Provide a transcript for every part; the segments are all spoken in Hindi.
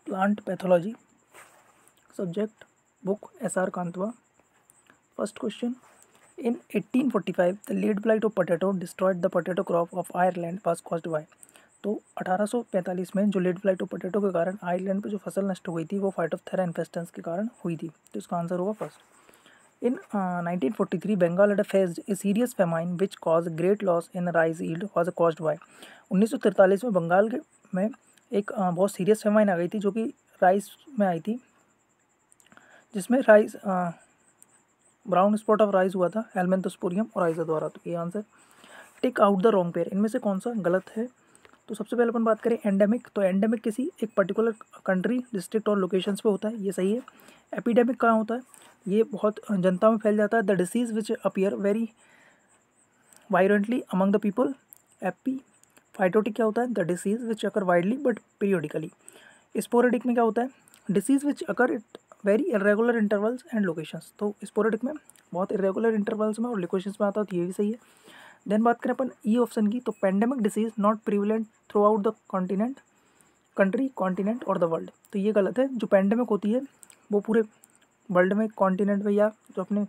Plant pathology, subject book SR कांतवा। First question, in 1845 the lead blight of potato destroyed the potato crop of Ireland was caused by। तो 1845 में जो लेड ब्लाइट ऑफ पोटैटो के कारण आयरलैंड पे जो फसल नष्ट हुई थी वो फाइटोप्थेरा इन्फेस्टेंस के कारण हुई थी, तो इसका आंसर होगा first. In 1943 Bengal had faced a serious famine which caused great loss in rice yield was caused by। 1943 में बंगाल में एक बहुत सीरियस फेमाइन आ गई थी जो कि राइस में आई थी, जिसमें rice brown spot of rice हुआ था हेलमिंथोस्पोरियम और आइजा द्वारा। तो ये answer. Tick out the wrong pair, इनमें से कौन सा गलत है। तो सबसे पहले अपन बात करें एंडेमिक, तो एंडेमिक किसी एक पर्टिकुलर कंट्री, डिस्ट्रिक्ट और लोकेशंस पे होता है, ये सही है। एपिडेमिक कहाँ होता है, ये बहुत जनता में फैल जाता है। The disease which appear very violently among the people. Epiphytotic क्या होता है, the disease which occur widely but periodically. Sporadic में क्या होता है, disease which occur it very irregular intervals and locations. तो स्पोरेडिक में बहुत इरेगुलर इंटरवल्स में और लोकेशंस में आता है, तो ये भी सही है। देन बात करें अपन ई ऑप्शन की, तो pandemic disease not prevalent through out the continent, country, continent और द वर्ल्ड। तो ये गलत है, जो पेंडेमिक होती है वो पूरे वर्ल्ड में, कॉन्टिनेंट में या जो अपने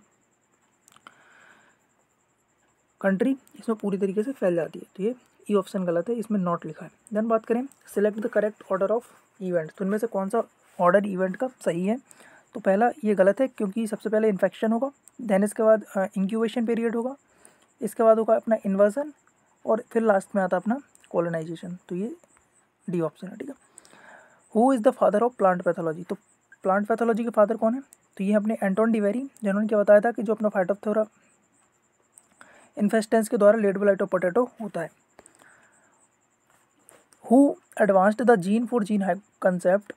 कंट्री, इसमें पूरी तरीके से फैल जाती है। तो ये ई ऑप्शन गलत है, इसमें नॉट लिखा है। देन बात करें select the correct order of event, तो इनमें से कौन सा ऑर्डर इवेंट का सही है। तो पहला ये गलत है क्योंकि सबसे पहले इन्फेक्शन होगा, देन इसके बाद इंक्यूबेशन पीरियड होगा, इसके बाद होगा अपना इन्वर्जन और फिर लास्ट में आता अपना कॉलोनाइजेशन। तो ये डी ऑप्शन है, ठीक है। Who is the father of plant pathology, तो प्लांट पैथोलॉजी के फादर कौन है, तो ये अपने एंटोन डिवेरी, जिन्होंने क्या बताया था कि जो अपना फाइटोप्थोरा इन्फेस्टेंस के द्वारा लेड ब्लाइट ऑफ पोटैटो होता है। Who advanced the gene for gene hype concept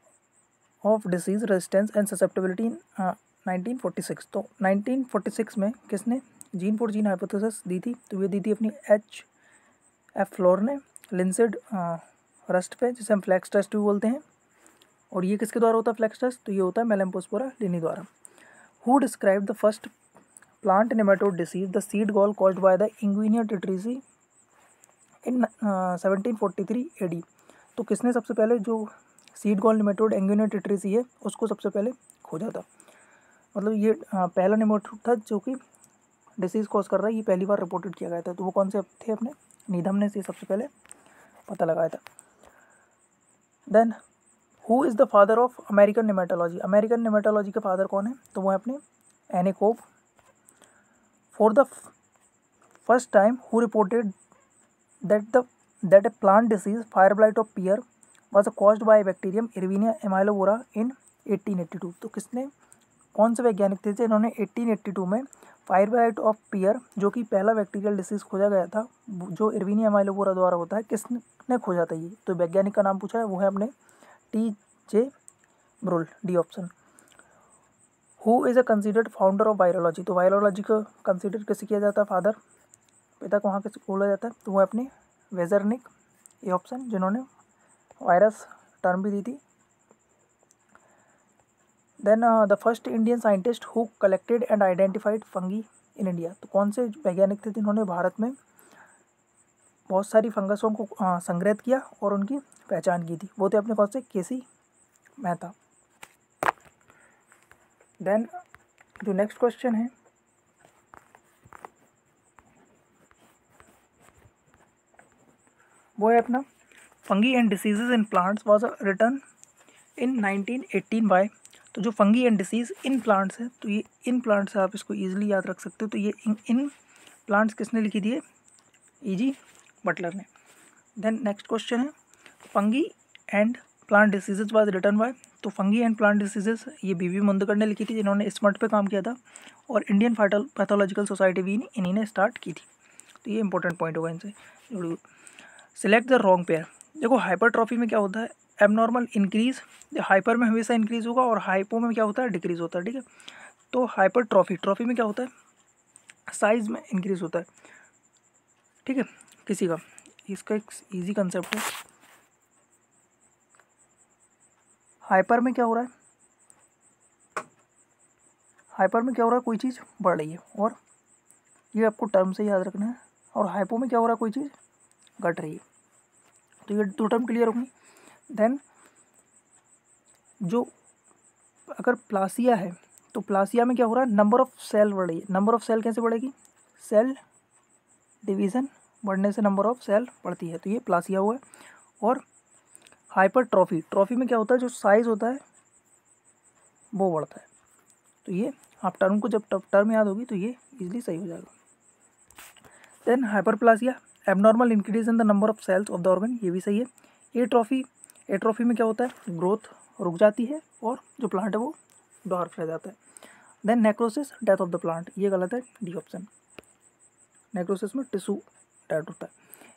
of disease resistance and susceptibility in 1946। तो 1946 में किसने जीन फॉर जीन हाइपोथेसिस दी थी, तो ये दी थी अपनी H.F. फ्लोर ने लिंसेड रस्ट पे, जिसे हम फ्लैक्स टेस्ट भी बोलते हैं। और ये किसके द्वारा होता है फ्लैक्स टेस्ट, तो ये होता है मेलैम्पोस्पोरा लिनी द्वारा। Who describe the first plant nematode disease the seed gall caused by the Anguina tritici in 1743 AD। तो किसने सबसे पहले जो seed gall nematode Anguina tritici है उसको सबसे पहले खोजा था, मतलब ये पहला नेमाटोड था जो कि डिसीज कॉज कर रहा है, ये पहली बार रिपोर्टेड किया गया था। तो वो कौन से थे, अपने नीधम ने इसे सबसे पहले पता लगाया था। Then who is the father of American nematology, American nematology के फादर कौन है, तो वो है अपने एनिकोव। For the first time who reported that a plant disease fire blight of pear was caused by bacterium Erwinia amylovora in 1882। तो किसने, कौन से वैज्ञानिक थे जिन्होंने 1882 में फायर ब्लाइट ऑफ पियर, जो कि पहला बैक्टीरियल डिसीज खोजा गया था जो इरविनिया अमाइलोवोरा द्वारा होता है, किसने खोजा था ये, तो वैज्ञानिक का नाम पूछा है, वो है अपने T.J. Burrill, D option. Who is a considered founder of virology, तो वायरोलॉजी को कंसिडर कैसे किया जाता है फादर, पिता को वहाँ कैसे बोला जाता है, तो वो अपने वेजरनिक, ये ऑप्शन, जिन्होंने वायरस टर्म भी दी थी। Then the first Indian scientist who collected and identified fungi in India, तो कौन से वैज्ञानिक थे जिन्होंने भारत में बहुत सारी फंगसों को संग्रहित किया और उनकी पहचान की थी, वो थे अपने कौन से, केसी मेहता। देन जो नेक्स्ट क्वेश्चन है वो है अपना fungi and diseases in plants was written in 1918 by. तो जो fungi and disease in plants है, तो ये इन प्लांट्स है, आप इसको इजीली याद रख सकते हो। तो ये इन प्लांट्स किसने लिखी थी है, E.G. बटलर ने। देन नेक्स्ट क्वेश्चन है fungi and plant diseases was written by, तो फंगी एंड प्लांट डिसीजेज ये B.V. मुंदकर ने लिखी थी, जिन्होंने स्मट पे काम किया था, और इंडियन पैथोलॉजिकल सोसाइटी भी इन्हीं ने स्टार्ट की थी। तो ये इंपॉर्टेंट पॉइंट होगा इनसे। सिलेक्ट द रॉन्ग पेयर, देखो हाइपरट्रॉफी में क्या होता है, एबनॉर्मल इंक्रीज, हाइपर में हमेशा इंक्रीज होगा और हाइपो में क्या होता है, डिक्रीज होता है, ठीक है। तो हाइपरट्रॉफी में क्या होता है, साइज में इंक्रीज होता है, ठीक है, किसी का, इसका एक इजी कंसेप्ट है। हाइपर में क्या हो रहा है, हाइपर में क्या हो रहा है, कोई चीज़ बढ़ रही है, और ये आपको टर्म से याद रखना है। और हाइपो में क्या हो रहा है, कोई चीज़ घट रही है। तो ये दो टर्म क्लियर होंगी। देन जो अगर प्लासिया है तो प्लासिया में क्या हो रहा है, नंबर ऑफ सेल बढ़ रही है। नंबर ऑफ सेल कैसे बढ़ेगी, सेल डिवीज़न बढ़ने से नंबर ऑफ सेल बढ़ती है, तो ये प्लासिया हुआ है। और हाइपरट्रॉफी, ट्रॉफी में क्या होता है, जो साइज होता है वो बढ़ता है। तो ये आप टर्म को जब टर्म याद होगी तो ये इजीली सही हो जाएगा। Then hyperplasia, abnormal increase in the number of cells of the organ, ये भी सही है। एट्रोफी में क्या होता है, ग्रोथ रुक जाती है और जो प्लांट है वो डॉर्फ रह जाता है। Then necrosis, death of the plant, ये गलत है, डी ऑप्शन। नेक्रोसिस में टिश्यू डेड होता है।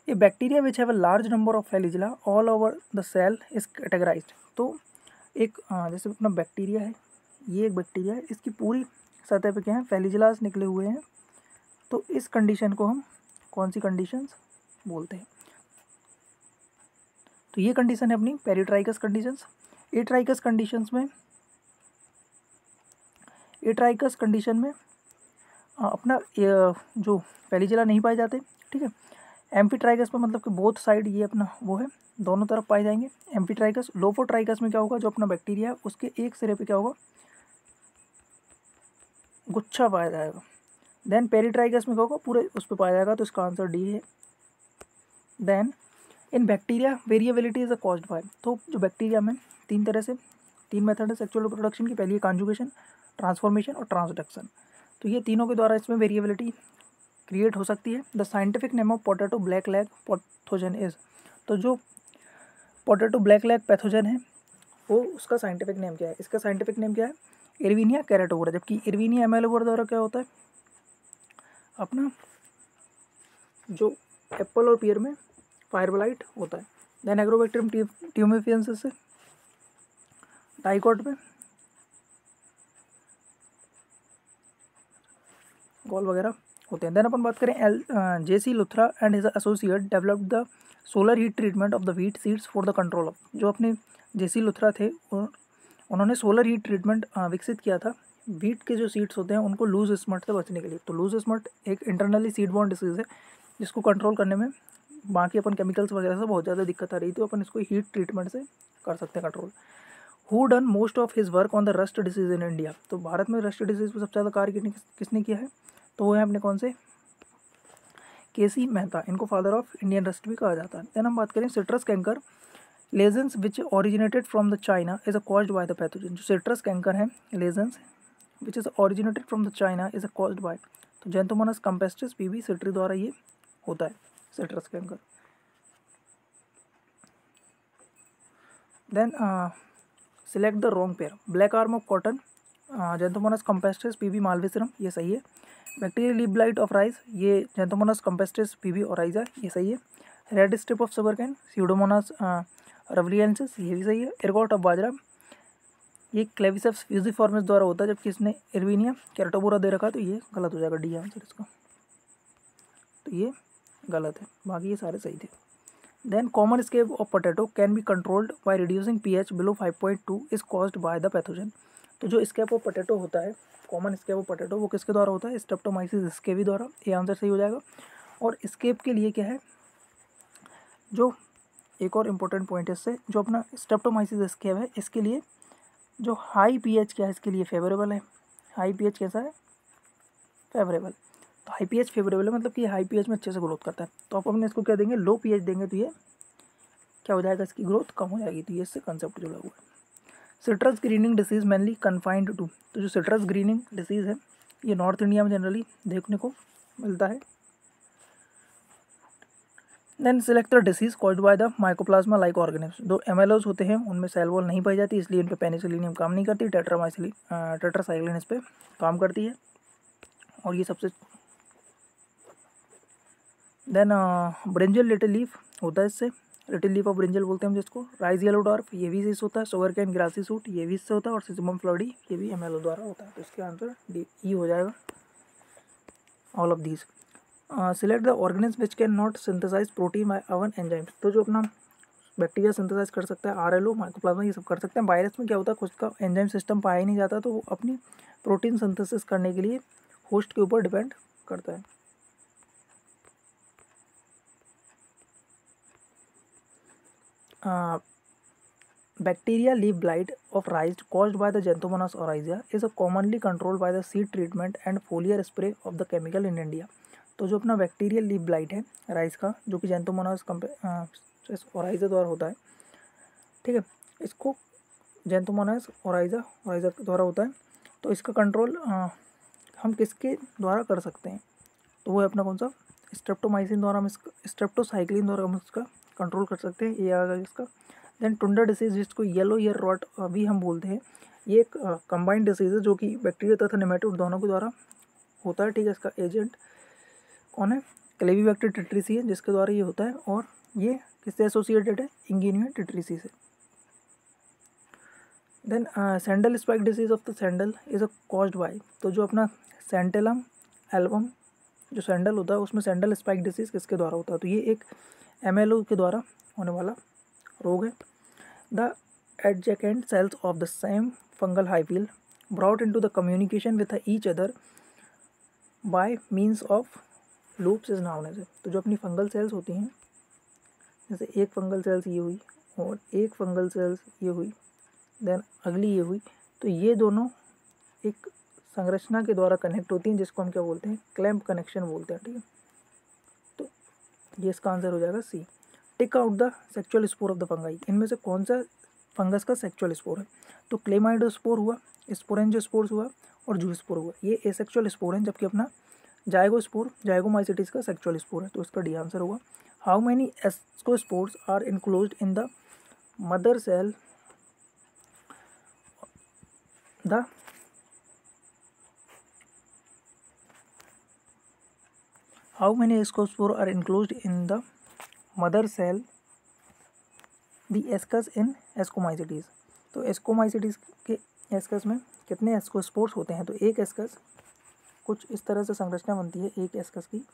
ये bacteria which have a large number of flagella all over the cell is categorized. तो एक जैसे अपना बैक्टीरिया है, ये एक बैक्टीरिया है, इसकी पूरी सतह पे क्या है, फ्लैजिलास निकले हुए हैं। तो इस कंडीशन को हम कौन सी कंडीशंस बोलते हैं, तो ये कंडीशन है अपनी पेरिट्राइकस कंडीशंस। एट्राइकस कंडीशन में अपना जो फ्लैजिला नहीं पाए जाते, ठीक है। एम्फीट्राइकस में मतलब कि बोथ साइड ये अपना वो है, दोनों तरफ पाए जाएंगे एम्फीट्राइकस। लोफोट्राइकस में क्या होगा, जो अपना बैक्टीरिया है उसके एक सिरे पे क्या होगा, गुच्छा पाया जाएगा। देन पेरिट्राइकस में क्या होगा, पूरे उस पर पाया जाएगा, तो इसका आंसर डी है। Then in bacteria variability is a caused by, तो जो बैक्टीरिया में तीन मेथड है सेक्सुअल रिप्रोडक्शन की, पहली है कॉन्जुगेशन, ट्रांसफॉर्मेशन और ट्रांसडक्शन। तो ये तीनों के द्वारा इसमें वेरिएबिलिटी क्रिएट हो सकती है। The scientific name of potato black leg pathogen is, तो जो पोटैटो ब्लैक लैग पैथोजन है वो उसका साइंटिफिक नेम क्या है, इसका साइंटिफिक नेम क्या है, इरविनिया कैरेटोवरा। जबकि इरविनिया एमेलोवरा द्वारा क्या होता है, अपना जो एप्पल और पियर में फायर ब्लाइट होता है। देन एग्रोबैक्टीरियम ट्यूमेफियंसिस से डाइकोट में गॉल वगैरह होते हैं। देन अपन बात करें JC Luthra and his associate developed the solar heat treatment of the wheat seeds for the control of, जो अपने जेसी लुथरा थे उन्होंने सोलर हीट ट्रीटमेंट विकसित किया था व्हीट के जो सीड्स होते हैं उनको लूज स्मट से बचने के लिए। तो लूज स्मट एक इंटरनली सीड बॉर्न डिसीज है जिसको कंट्रोल करने में बाकी अपन केमिकल्स वगैरह से बहुत ज़्यादा दिक्कत आ रही थी, तो अपन इसको हीट ट्रीटमेंट से कर सकते हैं control. Who done most of his work on the rust disease in India, तो भारत में रस्ट डिसीज पर सबसे ज़्यादा कार्य किसने किया है, तो वो है अपने कौन से, केसी मेहता, इनको फादर ऑफ इंडियन रस्ट भी कहा जाता है। देन हम बात करें citrus canker, lesions which originated from the China is a caused by the pathogen, जो सिट्रस कैंकर है lesions which is originated from the China is a caused by, तो जेंथोमोनास कैम्पेस्ट्रिस पीवी सिट्री द्वारा ये होता है citrus canker. Then select the wrong pair, black arm of cotton, Xanthomonas campestris pv malvacearum, ये सही है। Bacterial leaf blight of rice, ये जेंथोमोनास कैम्पेस्ट्रिस पीवी ओराइजा, ये सही है। Red stripe of sugar cane, Pseudomonas रवलियंसिस, ये भी सही है। एर्गोट ऑफ बाजरा, ये क्लेविसेप्स फ्यूजिफॉर्मिस द्वारा होता है, जबकि इसने इरविनिया कैरेटोबोरा दे रखा है, तो ये गलत हो जाएगा, डी आंसर इसका, तो ये गलत है, बाकी ये सारे सही थे। Then common scab of potato can be controlled by reducing pH below 5.2 is caused by the pathogen, तो जो स्केप ऑफ पोटैटो होता है, कॉमन स्केप ऑफ पोटैटो, वो किसके द्वारा होता है, स्ट्रेप्टोमाइसिस स्केवी द्वारा, ये आंसर सही हो जाएगा। और स्केप के लिए क्या है, जो एक और इम्पोर्टेंट पॉइंट है इससे, जो अपना स्ट्रेप्टोमाइसिस स्केप है इसके लिए जो हाई पीएच क्या है इसके लिए फेवरेबल है। हाई पीएच कैसा है, फेवरेबल, तो हाई पीएच फेवरेबल है, मतलब कि हाई पीएच में अच्छे से ग्रोथ करता है। तो आप अपने इसको क्या देंगे, लो पीएच देंगे, तो ये क्या हो जाएगा, इसकी ग्रोथ कम हो जाएगी, तो ये इससे कंसेप्ट जुड़ा हुआ है। Citrus greening disease mainly confined to, तो जो सिट्रस ग्रीनिंग डिसीज़ है ये नॉर्थ इंडिया में जनरली देखने को मिलता है। Then select the disease caused by the mycoplasma like organism, जो एमएलओज होते हैं उनमें सेल वॉल नहीं पाई जाती, इसलिए इन पे पेनिसिलिन काम नहीं करती, टेट्रासाइक्लिन इस पे काम करती है, और ये सबसे। देन ब्रिंजल लिटिल लीफ होता है इससे, लिटिल लीफ ऑफ ब्रिंजल बोलते हैं हम जिसको। राइस येलो डॉर्फ, ये भी इससे होता है। शुगर कैन ग्रासी सूट, ये भी इससे होता है। और सिसमम फ्लोडी, ये भी एमएलओ द्वारा होता है, तो इसका आंसर डी ई हो जाएगा, all of these. Select the organism which can not synthesize protein by own enzymes, तो जो अपना बैक्टीरिया सिंथेसाइज कर सकता है, आरएलओ, माइकोप्लाज्मा, ये सब कर सकते हैं। वायरस में क्या होता है, खुद का एंजाइम सिस्टम पाया ही नहीं जाता, तो वो अपनी प्रोटीन सिंथेसिस करने के लिए होस्ट के ऊपर डिपेंड करता है। bacteria leaf blight of rice caused by the Xanthomonas oryza is commonly controlled by the seed treatment and foliar spray of the chemical in India. तो जो अपना बैक्टीरियल लीफ ब्लाइट है राइस का, जो कि Xanthomonas oryza द्वारा होता है, ठीक है, इसको Xanthomonas oryza द्वारा होता है, तो इसका कंट्रोल हम किसके द्वारा कर सकते हैं, तो वो है अपना कौन सा, स्ट्रेप्टोमाइसिन द्वारा हम इसका, स्ट्रेप्टोसाइक्लिन द्वारा हम इसका कंट्रोल कर सकते हैं, ये आ गया इसका। देन टुंडर डिसीज जिसको येलो ईयर रॉट भी हम बोलते हैं, ये एक कंबाइंड डिसीज है जो कि बैक्टीरिया तथा नेमेटोड दोनों के द्वारा होता है, ठीक है। इसका एजेंट कौन है, क्लेवीबैक्टर टेट्रिसी है जिसके द्वारा ये होता है, और ये किससे एसोसिएटेड है, इंगिनिया टेट्रिसी से। Then sandal spike disease of the sandal is a caused by, तो जो अपना सैंटेलम एल्बम जो सैंडल होता है उसमें सैंडल स्पाइक डिसीज किसके द्वारा होता है, तो ये एक एमएलओ के द्वारा होने वाला रोग है। The adjacent cells of the same fungal hyphal brought into the communication with each other by means of loops is known as, तो जो अपनी फंगल सेल्स होती हैं, जैसे एक फंगल सेल्स ये हुई और एक फंगल सेल्स ये हुई, देन अगली ये हुई, तो ये दोनों एक संरचना के द्वारा कनेक्ट होती हैं जिसको हम क्या बोलते हैं, क्लैम्प कनेक्शन बोलते हैं, ठीक है। तो ये इसका आंसर हो जाएगा C. Tick out the sexual spore of the fungi, इनमें से कौन सा फंगस का सेक्चुअल स्पोर है, तो क्लेमाइडोस्पोर हुआ, स्पोरेंजियोस्पोर्स हुआ और जूस्पोर हुआ, ये एसेक्चुअल स्पोर हैं, जबकि अपना जाइगोस्पोर जाइगोमाइसिटिस का सेक्चुअल स्पोर है, तो इसका डी आंसर होगा। How many ascospores are enclosed in the mother cell the How many ascospores are enclosed in the mother cell the ascus in ascomycetes, तो एस्कोमाइसिटीज के एस्कस में कितने एस्कोस्पोर्स होते हैं, तो एक एस्कस कुछ इस तरह से संरचना बनती है एक एस्कस की,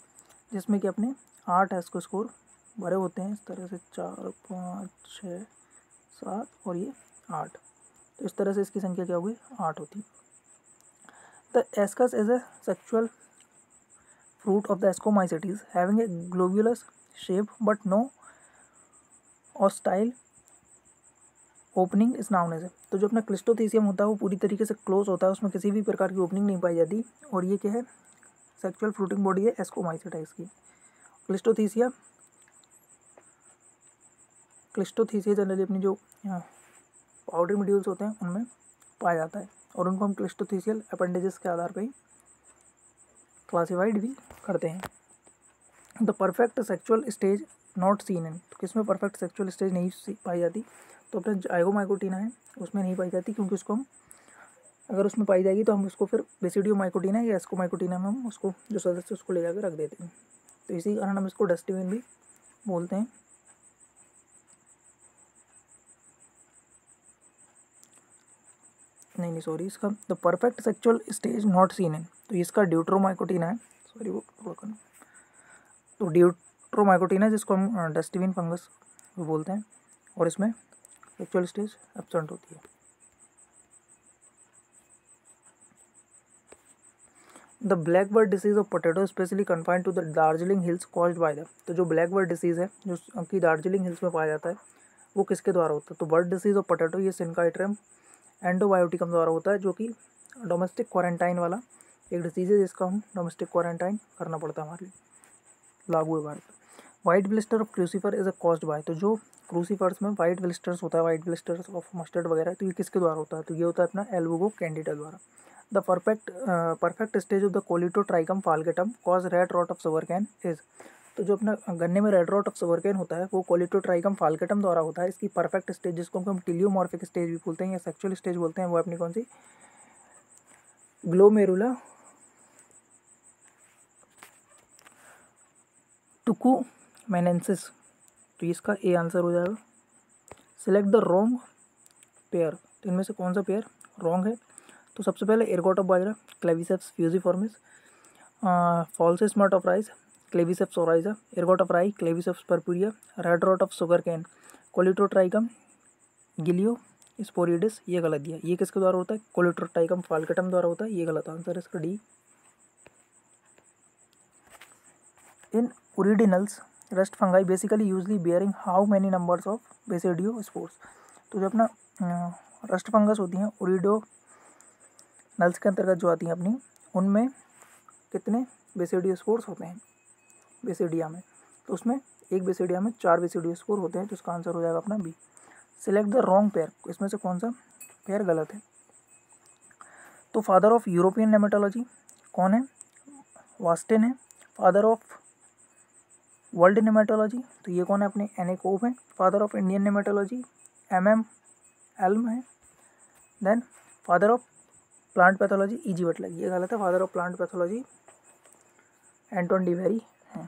जिसमें कि अपने 8 एस्कोस्पोर भरे होते हैं, इस तरह से 4 5 6 7 और ये 8, तो इस तरह से इसकी संख्या क्या होगी, 8 होती है। The ascus is a sexual fruit of the ascomycetes having a globulous shape but no hostile opening is known as, तो जो अपना क्लिस्टोथीसियम होता है वो पूरी तरीके से क्लोज होता है, उसमें किसी भी प्रकार की ओपनिंग नहीं पाई जाती, और ये क्या है, सेक्चुअल फ्रूटिंग बॉडी है एस्कोमाइसेटाइस की। क्लिस्टोथीसिया जनरली अपनी जो पाउडर मॉड्यूल्स होते हैं उनमें पाया जाता है, और उनको हम क्लिस्टोथीसियल अपेंडेजेस के आधार पर ही क्लासिफाइड भी करते हैं। The perfect sexual stage not seen in, तो किसमें परफेक्ट सेक्चुअल स्टेज नहीं पाई जाती, तो अपना जाइगोमाइकोटिना है उसमें नहीं पाई जाती, क्योंकि उसको हम अगर उसमें पाई जाएगी तो हम उसको फिर बेसिडियोमाइकोटिना या एस्कोमाइकोटिना में हम उसको जो सदस्य उसको ले जाकर रख देते हैं, तो इसी कारण हम इसको डस्टबिन भी बोलते हैं। नहीं सॉरी, इसका the perfect sexual stage not seen in, तो इसका ड्यूट्रोमाइकोटिना है, सॉरी वो थोड़ा करना, तो ड्यूट्रोमाइकोटिना जिसको हम डस्टबिन फंगस बोलते हैं, और इसमें सेक्चुअल स्टेज एब्सेंट होती है। The black bird disease of potato specially confined to the Darjeeling hills caused by the, तो जो ब्लैक बर्ड डिसीज है जो कि दार्जिलिंग हिल्स में पाया जाता है वो किसके द्वारा होता है, तो बर्ड डिसीज ऑफ पोटैटो ये सिनकाइट्रम एंडोबायोटिकम द्वारा होता है, जो कि डोमेस्टिक क्वारंटाइन वाला एक डिसीज है जिसका हम डोमेस्टिक क्वारंटाइन करना पड़ता है हमारे लिए, लागू है Bharat. White blister of crucifer is a caused by, तो जो क्रूसीफर्स में वाइट ब्लिस्टर्स होता है, वाइट ब्लिस्टर्स ऑफ मस्टर्ड वगैरह, तो ये किसके द्वारा होता है, तो ये होता है अपना एल्बुगो कैंडिडा द्वारा। The perfect stage of the Colletotrichum falcatum cause red rot of sugarcane is, तो जो अपना गन्ने में रेड रॉट ऑफ शुगरकेन होता है वो कोलिटोट्राइकम फाल्केटम द्वारा होता है। इसकी परफेक्ट स्टेज जिसको हम टिलियोमॉर्फिक स्टेज भी बोलते हैं या सेक्चुअल स्टेज बोलते हैं, वो अपनी कौन सी, ग्लोमेरुला टुकुमेनेंसिस, तो इसका ए आंसर हो जाएगा। सिलेक्ट द रॉन्ग पेयर, तो इनमें से कौन सा पेयर रॉन्ग है, तो सबसे पहले ergot of bajra, Claviceps fusiformis, false smut of rice, Claviceps oryzae, ergot of rye, Claviceps purpurea, red rot of sugar cane, Colletotrichum gloeosporioides, ये गलत दिया, ये किसके द्वारा होता है, कोलिटोट्राइकम फाल्केटम द्वारा होता है, ये गलत आंसर है इसका D. In Uredinales rust fungi basically usually bearing how many numbers of basidiospores, तो जो अपना रस्ट फंगस होती हैं ओरिडो नल्स के अंतर्गत जो आती हैं अपनी, उनमें कितने बेसिडियोस्पोर्स होते हैं बेसिडिया में, तो उसमें एक बेसिडिया में 4 बेसिडियोस्पोर होते हैं, तो इसका आंसर हो जाएगा अपना B. Select the wrong pair, इसमें से कौन सा पेयर गलत है। तो फादर ऑफ यूरोपियन नेमेटोलॉजी कौन है, वास्टिन है। फादर ऑफ वर्ल्ड नेमेटोलॉजी तो ये कौन है अपने एनेकोव है। Father of Indian nematology MM Alam है। Then father of plant pathology E.G. Butler, ये गलत है। Father of plant pathology Anton de Bary है।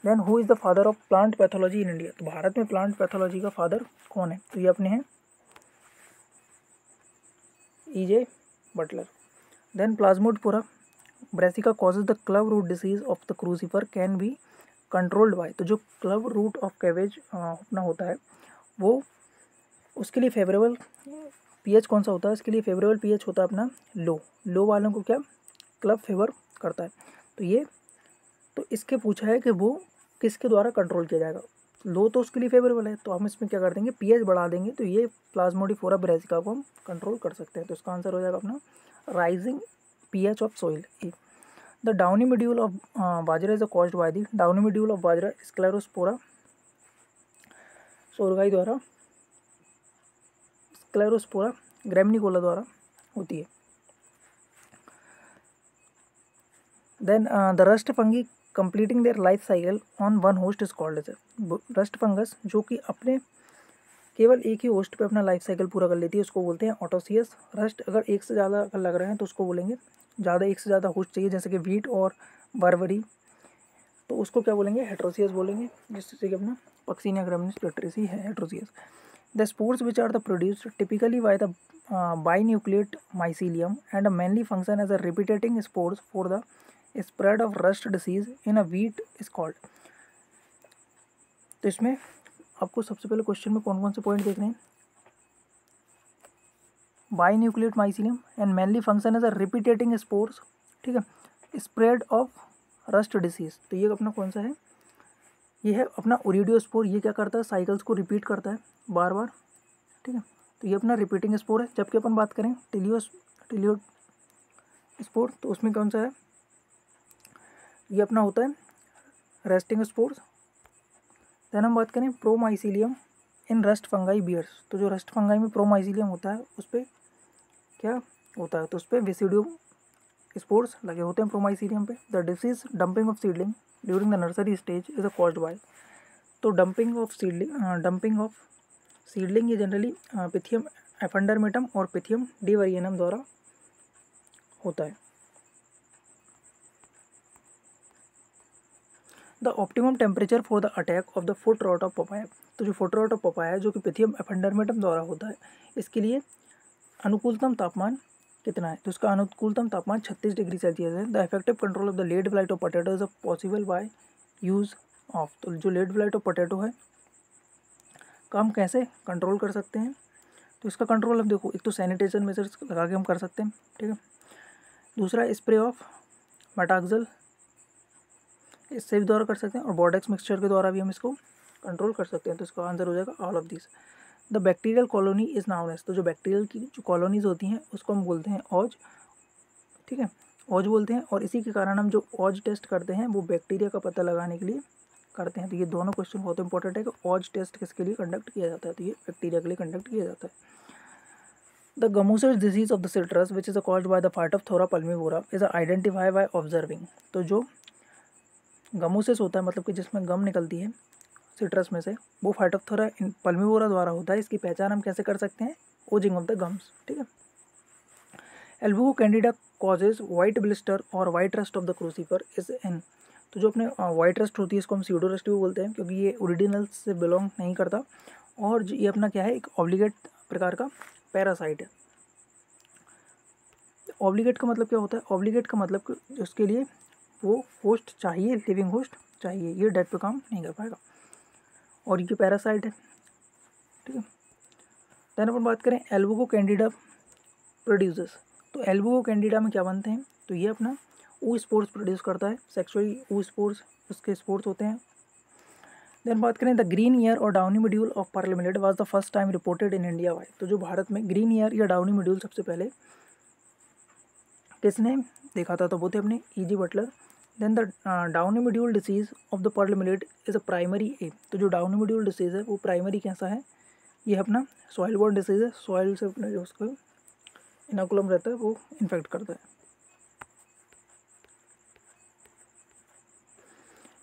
Then who is the father of plant pathology in India, तो भारत में प्लांट पैथोलॉजी का फादर कौन है, तो ये अपने हैं E.J. Butler. Then Plasmodiophora brassicae causes the club root disease of the crucifer can be controlled by, तो जो क्लव रूट ऑफ कैवेज अपना होता है वो उसके लिए फेवरेबल पीएच कौन सा होता है, इसके लिए फेवरेबल पीएच होता है अपना लो वालों को क्या क्लब फेवर करता है। तो ये तो इसके पूछा है कि वो किसके द्वारा कंट्रोल किया जाएगा, लो तो उसके लिए फेवरेबल है, तो हम इसमें क्या कर देंगे पीएच बढ़ा देंगे, तो ये प्लाज्मोडियोस्पोरा ब्रेसिका को हम कंट्रोल कर सकते हैं। तो इसका आंसर हो जाएगा अपना rising pH of soil. The downy मिड्यूल of bajra is caused by the downy मिड्यूल of बाजरा स्क्लेरोस्पोरा सोरगाई द्वारा स्क्लेरोस्पोरा ग्रेमिनिकोला द्वारा होती है। Then the rust fungi completing their life cycle on one host is called as, rust fungus जो कि अपने केवल एक ही होस्ट पे अपना लाइफ साइकिल पूरा कर लेती है उसको बोलते हैं ऑटोसियस रस्ट। अगर एक से ज़्यादा अगर लग रहे हैं तो उसको बोलेंगे एक से ज़्यादा होस्ट चाहिए, जैसे कि वीट और बारबरी, तो उसको क्या बोलेंगे हेट्रोसियस बोलेंगे, जिससे कि अपना पक्सिनिया ग्रामिनिस पेट्रिसी है heteroecious. The spores which are the produced typically by the binucleate mycelium and mainly function as a repeating spores for the spread of rust disease in a wheat is called. तो इसमें आपको सबसे पहले क्वेश्चन में कौन कौन से पॉइंट देखने हैं, binucleate mycelium and mainly function as a repeating spores, ठीक है, स्प्रेड ऑफ रस्ट डिसीज, तो ये अपना कौन सा है, ये है अपना ओरिडियोस्पोर। ये क्या करता है साइकिल्स को रिपीट करता है बार बार, ठीक है, तो ये अपना रिपीटिंग स्पोर है। जबकि अपन बात करें टिलियो स्पोर, तो उसमें कौन सा है, ये अपना होता है रेस्टिंग स्पोर्स। देन हम बात करें प्रोमाइसीलियम इन रस्ट फंगाई बियर्स, तो जो रस्ट फंगाई में प्रोमाइसीलियम होता है उस पर क्या होता है, तो उस पर विसिडियो स्पोर्स लगे होते हैं प्रोमाइसीलियम पे। The disease damping off seedling during the nursery stage is a caused by, तो डंपिंग ऑफ सीडलिंग ये जनरली पिथियम एफेंडरमेटम और पिथियम डिवरियनम द्वारा होता है। The optimum temperature for the attack of the foot rot of papaya, तो जो फुट रॉट ऑफ पपाया जो कि पिथियम एफेंडरमेटम द्वारा होता है, इसके लिए अनुकूलतम तापमान कितना है, तो इसका अनुकूलतम तापमान 36 डिग्री सेल्सियस है। The effective control of the late blight of potato is possible by use of, तो जो लेट ब्लाइट ऑफ पोटैटो है का हम कैसे कंट्रोल कर सकते हैं, तो इसका कंट्रोल हम देखो एक तो सैनिटेशन मेजर्स लगा के हम कर सकते हैं, ठीक है। दूसरा स्प्रे ऑफ मेटाक्सल इससे भी द्वारा कर सकते हैं, और बॉर्डेक्स मिक्सचर के द्वारा भी हम इसको कंट्रोल कर सकते हैं। तो इसका आंसर हो जाएगा all of this. The bacterial colony is known as, तो जो बैक्टीरियल की जो कॉलोनीज होती हैं उसको हम बोलते हैं ऑज, ठीक है, ऑज बोलते हैं। और इसी के कारण हम जो ऑज टेस्ट करते हैं वो बैक्टीरिया का पता लगाने के लिए करते हैं। तो ये दोनों क्वेश्चन बहुत इंपॉर्टेंट है कि ऑज टेस्ट किसके लिए कंडक्ट किया जाता है, तो ये बैक्टीरिया के लिए कंडक्ट किया जाता है। The gummosis disease of the citrus which is caused by the Phytophthora palmivora is identify by observing, तो जो गमोसिस होता है मतलब कि जिसमें गम निकलती है सिट्रस में से, वो फाइटोप्थोरा पल्मिवोरा द्वारा होता है। इसकी पहचान हम कैसे कर सकते हैं, ओजिंग ऑफ द गम्स, ठीक है। एल्बुको कैंडिडा कॉजेज वाइट ब्लिस्टर और white rust of the crucifer is an, तो जो अपने वाइट रस्ट होती है इसको हम स्यूडो रस्ट भी बोलते हैं क्योंकि ये ओरिजिनल से बिलोंग नहीं करता, और ये अपना क्या है एक ऑब्लिगेट प्रकार का पैरासाइट है। ऑब्लिगेट का मतलब क्या होता है, ऑब्लिगेट का मतलब कि उसके लिए वो होस्ट चाहिए, लिविंग होस्ट चाहिए, ये डेड पे काम नहीं कर पाएगा, और ये पैरासाइट है, ठीक है। देन अपन बात करें एल्बुको कैंडिडा प्रोड्यूसर्स, तो एल्बुको कैंडिडा में क्या बनते हैं, तो ये अपना ऊ स्पोर्स प्रोड्यूस करता है, सेक्सुअली ऊ स्पोर्स उसके स्पोर्स होते हैं। देन बात करें द ग्रीन ईयर और डाउनी मॉड्यूल of pearl millet was the first time reported in India by. तो जो भारत में ग्रीन ईयर या डाउनी मॉड्यूल सबसे पहले किसने देखा था, तो वो थे अपने E.G. Butler. Then the downy module disease of the pearl millet is a primary A. तो जो डाउनी मॉड्यूल डिसीज है वो प्राइमरी कैसा है, ये अपना सॉइल बोर्न डिसीज है, सॉइल से अपने जो उसका इनोकुलम रहता है वो इन्फेक्ट करता है।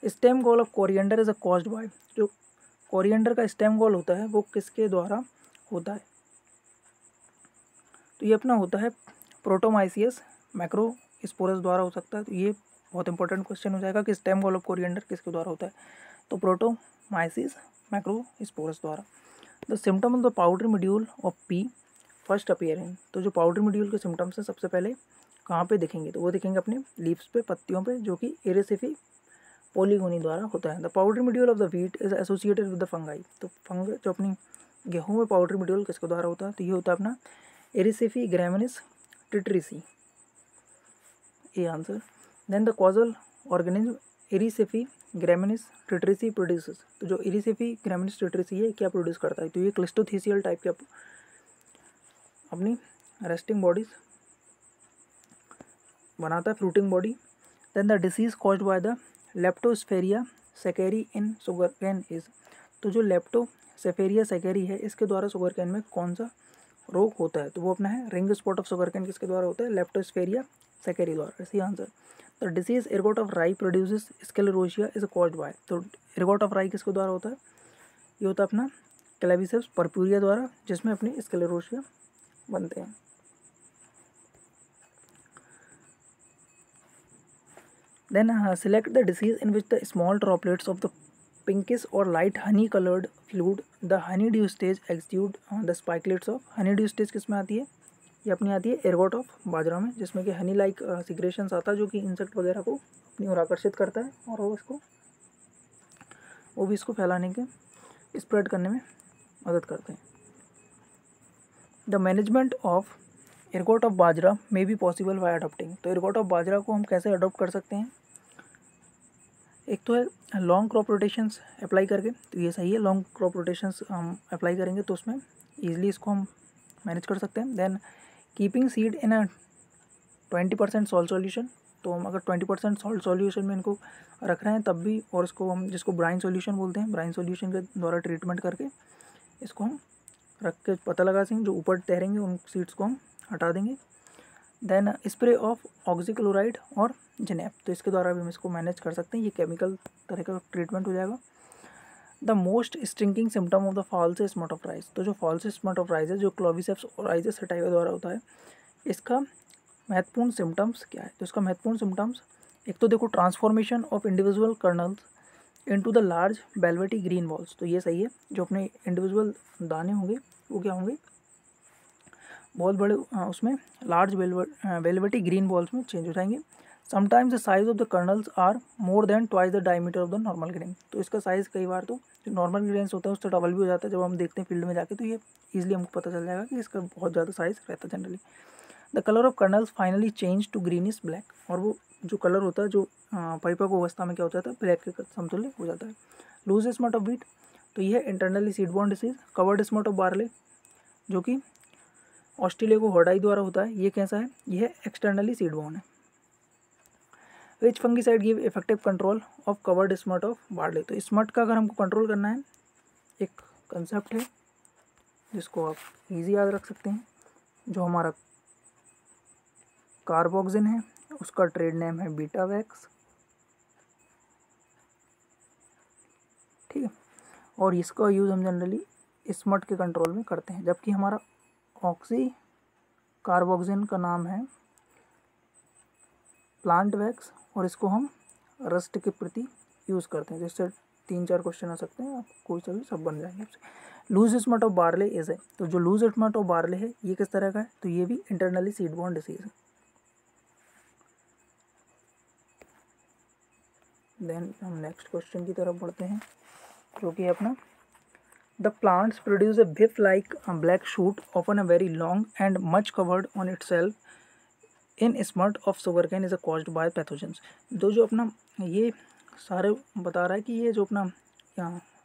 Stem gall of coriander is a caused by. जो कोरिएंडर का स्टेम गॉल होता है वो किसके द्वारा होता है, तो ये अपना होता है प्रोटोमाइसियस मैक्रोस्पोरस द्वारा हो सकता है। तो ये बहुत इंपॉर्टेंट क्वेश्चन हो जाएगा कि स्टेम गॉल ऑफ कोरिएंडर किसके द्वारा होता है, तो प्रोटोमाइसिस मैक्रोस्पोरस द्वारा। The symptom of the powder module of P first appearing. तो जो पाउडर मॉड्यूल के सिम्टम्स हैं सबसे पहले कहाँ पे दिखेंगे, तो वो दिखेंगे अपने लीव्स पे, पत्तियों पे, जो कि एरेसिफी पोलीगोनी द्वारा होता है। The powder module of the wheat is associated with the fungi. तो फंग जो अपनी गेहूं में पाउडर मॉड्यूल किसके द्वारा होता है, तो ये होता है अपना एरिसेफी ग्रामिनिस टिट्रिसी, ये answer. Then the causal organism Erysiphe graminis tritici produces. तो जो एरिसेफी ग्रामिनिस टिट्रिसी है क्या प्रोड्यूस करता है, तो ये क्लिस्टोथीसियल टाइप के अपनी रेस्टिंग बॉडीज बनाता है, fruiting body. Then the disease caused by the Leptosphaeria sacchari in sugar cane is. तो जो लेप्टोस्फेरिया सेकेरी है इसके द्वारा शुगर कैन में कौन सा रोग होता है, तो वो अपना है ring spot of sugar cane किसके द्वारा होता है, लेप्टोस्फेरिया सेकेरी द्वारा, इसी answer. The disease ergot of राई प्रोड्यूसेस स्क्लेरोसिया इज कॉज्ड बाय। तो एर्गोट ऑफ राई किसके द्वारा होता है, ये होता है अपना क्लेविसेप्स परप्यूरिया द्वारा, जिसमें अपनी स्क्लेरोसिया बनते हैं। Then select the disease in which the small droplets of the pinkish or light honey colored fluid the honeydew stage exude the spikelets of। honeydew stage किस में आती है, ये अपनी आती है एर्गोट ऑफ बाजरा में, जिसमें कि हनी लाइक सिक्रेशंस आता है जो कि इंसेक्ट वगैरह को अपनी ओर आकर्षित करता है और वो भी इसको फैलाने के स्प्रेड करने में मदद करते हैं। The management of ergot of bajra may be possible by adopting. तो एर्गोट ऑफ बाजरा को हम कैसे अडोप्ट कर सकते हैं, एक तो है लॉन्ग क्रॉप रोटेशंस अप्लाई करके, तो ये सही है, लॉन्ग क्रॉप रोटेशंस हम अप्लाई करेंगे तो उसमें ईजिली इसको हम मैनेज कर सकते हैं। Then keeping seed in a 20% salt solution. तो हम अगर 20% सॉल्ट सॉल्यूशन में इनको रख रहे हैं तब भी, और इसको हम जिसको ब्राइन सॉल्यूशन बोलते हैं, ब्राइन सॉल्यूशन के द्वारा ट्रीटमेंट करके इसको हम रख के पता लगा सकेंगे, जो ऊपर तैरेंगे उन सीड्स को हम हटा देंगे। देन स्प्रे ऑफ ऑक्सीक्लोराइड और जेनेप, तो इसके द्वारा भी हम इसको मैनेज कर सकते हैं, ये केमिकल तरह का ट्रीटमेंट हो जाएगा। The most striking symptom of the false smut of rice. तो जो फॉल्स स्मट ऑफ राइस है, जो क्लोविसेप्स ओराइजेस सटाइवा द्वारा होता है, इसका महत्वपूर्ण सिम्टम्स क्या है, तो इसका महत्वपूर्ण सिम्टम्स एक तो देखो transformation of individual colonel's into the large velvety green balls. तो ये सही है, जो अपने इंडिविजुअल दाने होंगे वो क्या होंगे, बहुत बड़े उसमें लार्ज वेलवेटी ग्रीन बॉल्स में चेंज हो जाएंगे। Sometimes the size of the kernels are more than twice the diameter of the normal grain. तो इसका साइज़ कई बार तो जो नॉर्मल ग्रेन्स होता है उससे डबल भी हो जाता है, जब हम देखते हैं फील्ड में जाके तो ये ईजिली हमको पता चल जाएगा कि इसका बहुत ज़्यादा साइज़ रहता है generally. The colour of kernels finally change to greenish black. और वो जो कलर होता है जो परिपक्व अवस्था में क्या हो जाता है, ब्लैक के समतुल्य हो जाता है। लूज स्मट ऑफ व्हीट, तो यह है internally seed borne disease. Covered smut of barley, जो कि ऑस्ट्रेलिया होडाई द्वारा होता है, ये कैसा है, यह एक्सटर्नली सीड बॉर्न है। Which fungicide give effective control of covered smut of barley. तो स्मट का अगर हमको कंट्रोल करना है, एक कंसेप्ट है जिसको आप इजी याद रख सकते हैं, जो हमारा कार्बोक्सिन है उसका ट्रेड नेम है बीटावैक्स, ठीक है, और इसका यूज़ हम जनरली स्मट के कंट्रोल में करते हैं। जबकि हमारा ऑक्सी कार्बोक्सिन का नाम है प्लांट वैक्स, और इसको हम रस्ट के प्रति यूज़ करते हैं, जिससे 3-4 क्वेश्चन आ सकते हैं, आप कोई सा भी सब बन जाएंगे आपसे। Loose smut of barley is है, तो जो लूज स्मट ऑफ बार्ले है ये किस तरह का है, तो ये भी इंटरनली सीड बॉर्न डिसीज है। देन हम नेक्स्ट क्वेश्चन की तरफ बढ़ते हैं, जो कि अपना the plants produce a beef like black shoot often a very long and much covered on it self in smut of sugar cane is a caused bye pathogens. जो अपना ये सारे बता रहा है कि ये जो अपना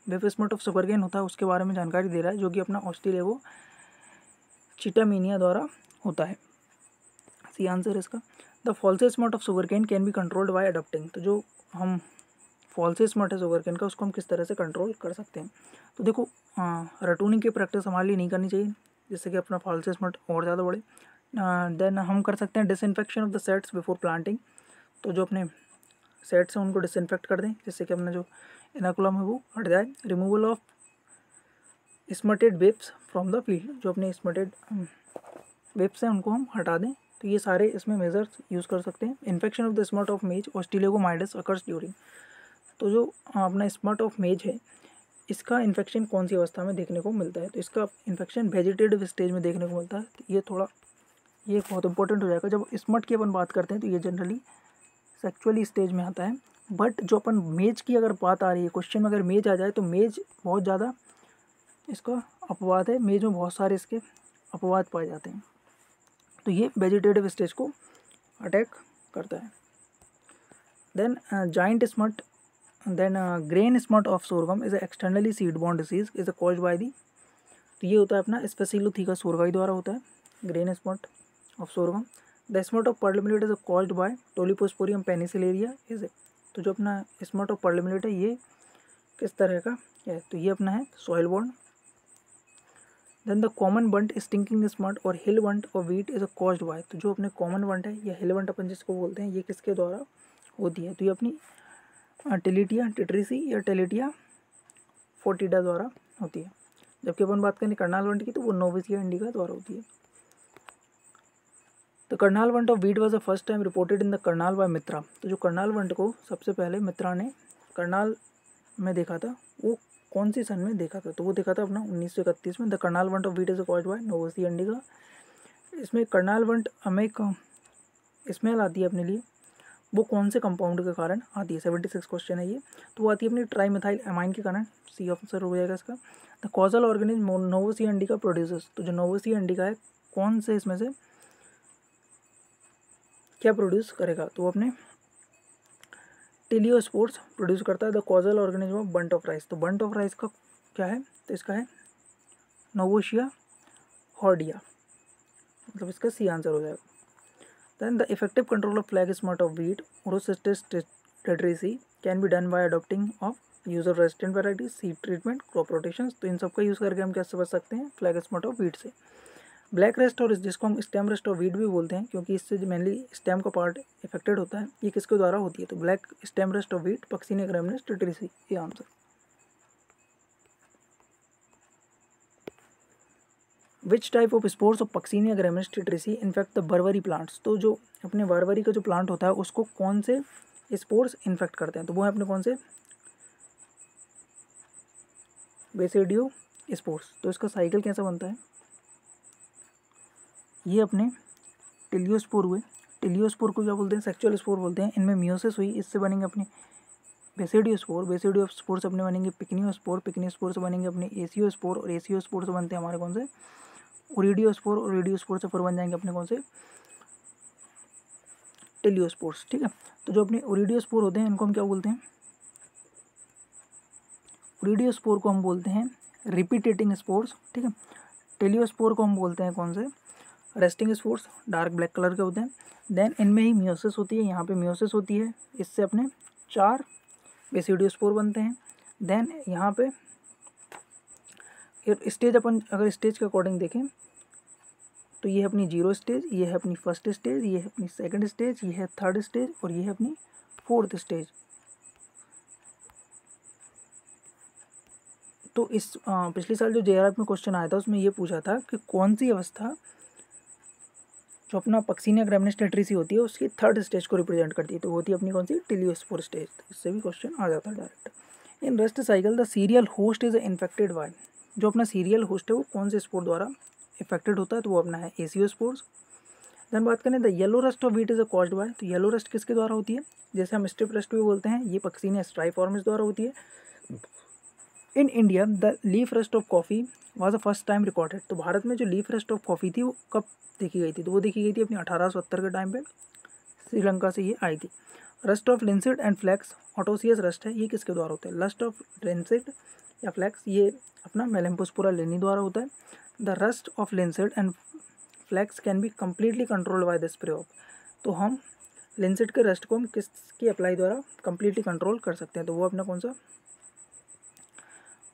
वेब स्मट ऑफ सुगरकेन होता है उसके बारे में जानकारी दे रहा है, जो कि अपना ऑस्ट्रेलिया चिटामिनिया द्वारा होता है। सी आंसर इसका। The falsies smut of sugarcane can be controlled bye adopting. तो जो हम फॉल्सेस स्मट है सुगरकेन का, उसको हम किस तरह से कंट्रोल कर सकते हैं। तो देखो रटूनिंग की प्रैक्टिस हमारे लिए नहीं करनी चाहिए, जिससे कि अपना फॉल्सेस स्मट और ज़्यादा बढ़े। देन हम कर सकते हैं disinfection of the sets before planting. तो जो अपने सेट्स हैं उनको डिसइंफेक्ट कर दें, जिससे कि अपना जो इनोकुलम है वो हट जाए। Removal of smutted webs from the field. जो अपने स्मटेड वेब्स हैं उनको हम हटा दें। तो ये सारे इसमें मेजर्स यूज़ कर सकते हैं। Infection of the smut of maize ऑस्ट्रेलियोमाइडस अकर्स ड्यूरिंग। तो जो अपना स्मट ऑफ मेज है, इसका इन्फेक्शन कौन सी अवस्था में देखने को मिलता है। तो इसका इन्फेक्शन वेजिटेटिव स्टेज में देखने को मिलता है। तो ये बहुत इंपॉर्टेंट हो जाएगा। जब स्मट की अपन बात करते हैं तो ये जनरली सेक्चुअली स्टेज में आता है। बट जो अपन मेज की अगर बात आ रही है, क्वेश्चन में अगर मेज आ जाए तो मेज बहुत ज़्यादा इसका अपवाद है। मेज में बहुत सारे इसके अपवाद पाए जाते हैं। तो ये वेजिटेटिव स्टेज को अटैक करता है। Then giant smut, then grain smut of sorghum is externally seed borne disease is caused by the. तो ये होता है अपना स्पेसिलोथीका सोरगाई द्वारा होता है grain smut of sorghum. The smut of pearl millet is caused by Tolyposporium penicillariae is. तो जो अपना स्मट ऑफ पर्ल मिलेट है ये किस तरह का है, तो ये अपना है soil borne. Then the common bunt stinking smut और हिल बंट और वीट इज कॉज्ड बाय। तो जो अपने कॉमन बंट है या हिल बंट अपन जिसको बोलते हैं, ये किसके द्वारा होती है। तो ये अपनी टिलिटिया टिट्रिसी या टिलिटिया फोर्टिडा द्वारा होती है। जबकि अपन बात करें करनाल बंट की, तो वो नोविसिया इंडिका द्वारा होती है। The Karnal bunt of wheat was the first time reported in the Karnal by Mitra. तो जो करनाल बंट को सबसे पहले मित्रा ने करनाल में देखा था, वो कौन सी सन में देखा था। तो वो देखा था अपना 1931 में। The Karnal bunt of wheat is caused by Neovossia indica. इसमें करनाल बंट हमें एक स्मेल आती है अपने लिए, वो कौन से कंपाउंड के कारण आती है। 76 क्वेश्चन है ये। तो वो आती है अपनी ट्राईमिथाइल एमाइन के कारण। सी ऑप्शन हो जाएगा इसका। The causal organism Neovossia indica produces. तो जो नोविसिया इंडिका है कौन से इसमें से क्या प्रोड्यूस करेगा, तो वो अपने टिलियोस्पोर्स प्रोड्यूस करता है। The causal organism of bunt of rice. तो बंट ऑफ राइस का क्या है, तो इसका है नोवोशिया हॉर्डिया, मतलब इसका सी आंसर हो जाएगा। Then the effective control of flag smut of wheat, Orosystis tetracy, can be done by adopting of use of resistant varieties, seed treatment, crop rotations। तो इन सब का यूज़ करके हम क्या समझ सकते हैं फ्लैग स्मट ऑफ वीट से। ब्लैक रेस्ट और जिसको हम स्टेम रेस्ट ऑफ वीट भी बोलते हैं, क्योंकि इससे मेनली स्टेम का पार्ट इफेक्टेड होता है, ये किसके द्वारा होती है। तो black stem rust of wheat Puccinia graminis tritici, ये answer. Which type of spores of Puccinia graminis tritici infect the barberry plants. तो जो अपने बर्बरी का जो प्लांट होता है उसको कौन से स्पोर्स इन्फेक्ट करते हैं, तो वो है अपने कौन से बेसिडियो स्पोर्स। तो इसका साइकिल कैसा बनता है, ये अपने टिलियोस्पोर हुए। टिलियोस्पोर को क्या बोलते हैं, सेक्सुअल स्पोर बोलते हैं। इनमें मियोसिस हुई, इससे बनेंगे अपने बेसिडियोस्पोर। बेसिडियोस्पोर से अपने बनेंगे पिक्नियोस्पोर। पिक्नियोस्पोर से बनेंगे अपने एसियोस्पोर, और एसियोस्पोर से बनते हैं हमारे कौन से ओरिडियोस्पोर। ओरिडियोस्पोर से फिर बन जाएंगे अपने कौन से टिलियोस्पोर्स। ठीक है। तो जो अपने ओरिडियोस्पोर होते हैं इनको हम क्या बोलते हैं, ओरिडियोस्पोर को हम बोलते हैं रिपीटेटिंग स्पोर्स। ठीक है। टिलियोस्पोर को हम बोलते हैं कौन से resting spores, dark black colour के होते हैं। देन इनमें ही मियोसिस होती है, यहाँ पे मियोसिस होती है, इससे अपने 4 बेसिडियोस्पोर बनते हैं। देन यहाँ पे स्टेज अपन अगर स्टेज के अकॉर्डिंग देखें तो ये है अपनी 0 स्टेज, ये है अपनी फर्स्ट स्टेज, ये है अपनी सेकंड स्टेज, ये है थर्ड स्टेज, और ये है अपनी 4th स्टेज। तो इस पिछले साल जो JRF में क्वेश्चन आया था उसमें ये पूछा था कि कौन सी अवस्था जो अपना पक्सीनिया ग्रामिनेस टेट्रेसी होती है उसकी 3rd स्टेज को रिप्रेजेंट करती है, तो होती है अपनी कौन सी टिलियोस्पोर स्टेज। इससे भी क्वेश्चन आ जाता है direct. In rest cycle the serial host is infected by. जो अपना सीरियल होस्ट है वो कौन से स्पोर द्वारा इफेक्टेड होता है, तो वो अपना है एसियोस्पोर्स। देन बात करें the yellow rust of wheat is caused by. तो येलो रस्ट किसके द्वारा होती है, जैसे हम स्ट्रिप रस्ट भी बोलते हैं, ये पक्सीनिया स्ट्राइफॉर्मिस द्वारा होती है। In India the leaf rust of coffee was the first time recorded. तो भारत में जो लीफ रस्ट ऑफ कॉफ़ी थी वो कब देखी गई थी, तो वो देखी गई थी अपनी 1870 के टाइम पे, श्रीलंका से ये आई थी। Rust of linseed and flax autoecious rust है, ये किसके द्वारा होता है? लस्ट ऑफ लिंसिड या फ्लैक्स ये अपना मेलेम्पोस्पोरा लेनी द्वारा होता है। The rust of linseed and flax can be completely controlled by this प्रयोग। तो हम लिंसिड के रस्ट को हम किसकी अप्लाई द्वारा कम्प्लीटली कंट्रोल कर सकते हैं? तो वो अपना कौन सा?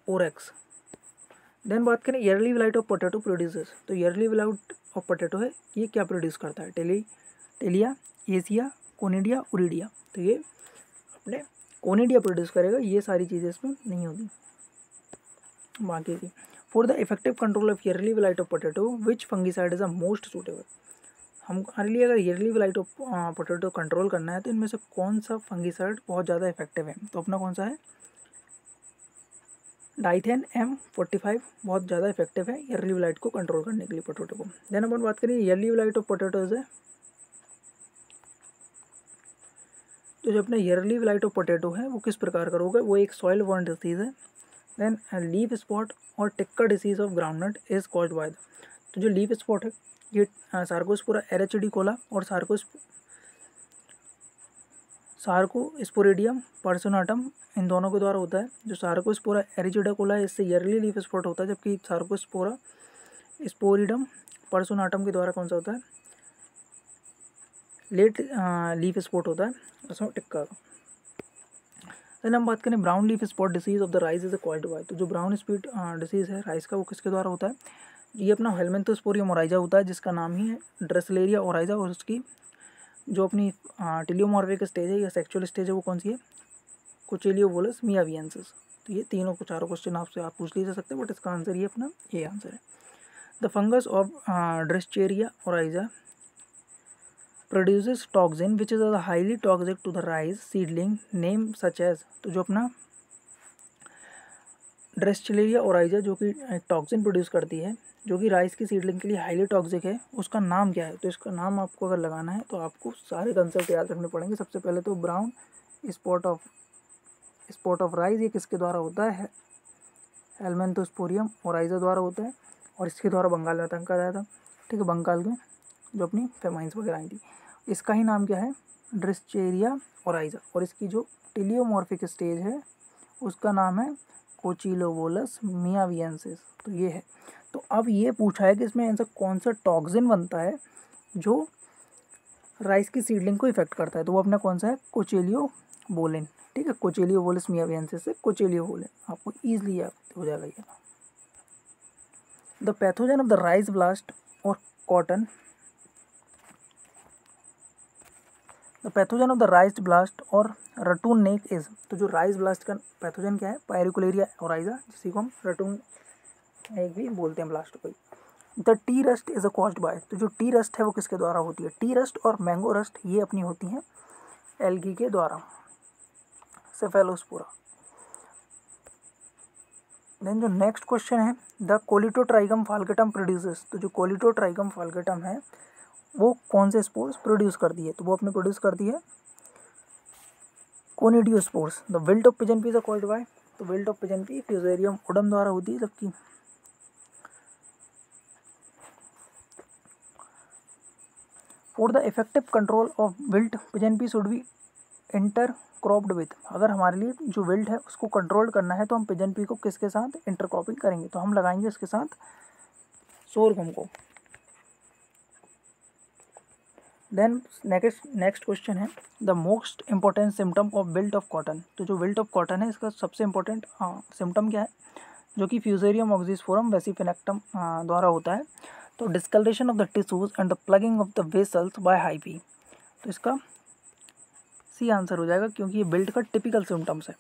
ओरेक्स। देन बात करें yearly blight of potato produces. तो ईयरली विलाइट ऑफ पोटैटो है, ये क्या प्रोड्यूस करता है? टेलिया, एसिया, कोनिडिया, ओरिडिया। तो ये अपने कोनिडिया प्रोड्यूस करेगा, ये सारी चीज़ें इसमें नहीं होती बाकी की। For the effective control of early blight of potato which fungicide is the most suitable. हमारे लिए अगर early blight of potato control करना है तो इनमें से कौन सा फंगिसाइड बहुत ज़्यादा इफेक्टिव है? तो अपना कौन सा है? डाइथेन M45 बहुत ज़्यादा इफेक्टिव है ईयरली विलाइट को कंट्रोल करने के लिए पोटैटो को। देन अपन बात करें ईयरली विलाइट ऑफ पोटैटोज है, तो जो अपना ईयरली विलाइट ऑफ पोटैटो है वो किस प्रकार का रोग है? वो एक सॉइल बॉर्न डिसीज है। देन लीफ स्पॉट और tikka disease of groundnut is called bye the. तो जो लीफ स्पॉट है ये सार्कोस्पोरा एरेचिडिकोला और सार्कोस्पोरेडियम पर्सोनाटम इन दोनों के द्वारा होता है। जो सार्कोस्पोरा एरेचिडिकोला है इससे ईयरली लीफ स्पॉट होता है, जबकि सार्कोस्पोरा स्पोरिडम पर्सोनाटम के द्वारा कौन सा होता है? लेट लीफ स्पॉट होता है उसमें टिक्का का। देन हम बात करें brown leaf spot disease of the rice is called by. तो जो ब्राउन स्पॉट डिसीज है राइस का वो किसके द्वारा होता है? ये अपना हेलमिंथोस्पोरियम ओराइजा होता है, जिसका नाम ही है ड्रेसलेरिया ओराइजा, और उसकी जो अपनी टेलियोमॉर्फिक स्टेज है या सेक्सुअल स्टेज है वो कौन सी है? कोचेलियोवोलस मियावियंसिस। तो ये तीनों को चारों क्वेश्चन आपसे आप पूछ लिए जा सकते हैं, बट इसका आंसर ये अपना ये आंसर है। The fungus of Drechslera oryzae produces toxin which is highly toxic to the rice seedling name such as। तो जो अपना ड्रेसचेरिया ओराइजा जो कि टॉक्सिन प्रोड्यूस करती है जो कि राइस की सीडलिंग के लिए हाईली टॉक्सिक है, उसका नाम क्या है? तो इसका नाम आपको अगर लगाना है तो आपको सारे कंसेप्ट याद रखने पड़ेंगे। सबसे पहले तो ब्राउन स्पॉट ऑफ राइस, ये किसके द्वारा होता है? हेलमिंथोस्पोरियम ओराइजा द्वारा होता है, और इसके द्वारा बंगाल में आतंक आया था, ठीक है, बंगाल में जो अपनी फेमाइंस वगैरह आई थी। इसका ही नाम क्या है? ड्रेसचेरिया ओराइजा, और इसकी जो टेलियोमॉर्फिक स्टेज है उसका नाम है कोचिलोवोलस मियावियंसिस। तो ये है। तो अब ये पूछा है कि इसमें ऐसा कौन सा टॉक्सिन बनता है जो राइस की सीडलिंग को इफेक्ट करता है? तो वो अपना कौन सा है? कोचेलियोवोलिन, ठीक है, कोचेलियोवोलस मियावियंसिस से कोचेलियोवोलिन, आपको ईजिली याद हो जाएगा ये। The pathogen of the rice blast और cotton. The pathogen of the rice blast और रटून नेक इज। तो जो राइस ब्लास्ट का पैथोजन क्या है? पायरिकुलेरिया ओराइजा, जिसी को हम रटून नेक भी बोलते हैं ब्लास्ट को। The T rust is a caused by. तो जो टी रस्ट है वो किसके द्वारा होती है? टी रस्ट और मैंगो रस्ट ये अपनी होती हैं एल्गी के द्वारा, सेफेलोस्पोरा। देन जो नेक्स्ट क्वेश्चन है, द कोलिटोट्राइगम फाल्केटम प्रोड्यूसेस। तो जो कोलिटोट्राइगम फाल्केटम है वो कौन से स्पोर्स प्रोड्यूस करती है? तो वो अपने प्रोड्यूस करती है conidiospores. The wilt of pigeon pea is called by. तो wilt of pigeon pea fusarium udum द्वारा होती है, जबकि for the effective control of wilt pigeon pea should be intercropped with. अगर हमारे लिए जो विल्ट है उसको कंट्रोल करना है तो हम पिजन पी को किसके साथ इंटरक्रॉपिंग करेंगे? तो हम लगाएंगे उसके साथ सोरगम को। देन नेक्स्ट क्वेश्चन है, the most important symptom of wilt of cotton. तो जो विल्ट ऑफ कॉटन है इसका सबसे इंपॉर्टेंट सिम्टम क्या है? जो कि फ्यूजेरियम ऑक्सीस्फोरम वेसिफिनेक्टम द्वारा होता है। तो discolouration of the tissues and the plugging of the vessels by hyphae. तो इसका सी आंसर हो जाएगा, क्योंकि ये विल्ट का टिपिकल सिम्टम्स है,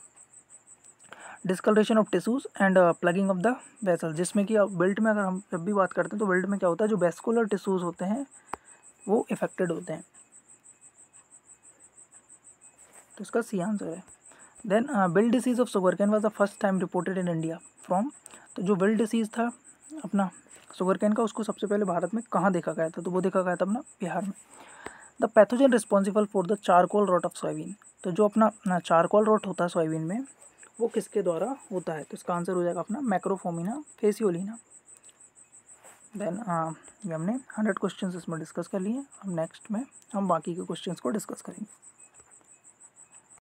discolouration of tissues and plugging of the vessel. जिसमें कि विल्ट में अगर हम जब भी बात करते हैं तो विल्ट में क्या होता है? जो वेस्कुलर टिश्यूज होते हैं वो इफेक्टेड होते हैं। तो इसका सी आंसर है। Then wilt disease of sugar cane was the first time reported in India from. तो जो विल्ट डिसीज था अपना शुगर कैन का, उसको सबसे पहले भारत में कहाँ देखा गया था? तो वो देखा गया था अपना बिहार में। The pathogen responsible for the charcoal rot of soybean. तो जो अपना चारकोल रॉट होता है सोयाबीन में वो किसके द्वारा होता है? तो इसका आंसर हो जाएगा अपना मैक्रोफोमिना फेसियोलिना। देन ये हमने 100 क्वेश्चंस इसमें डिस्कस कर लिए। अब नेक्स्ट में हम बाकी के क्वेश्चंस को डिस्कस करेंगे।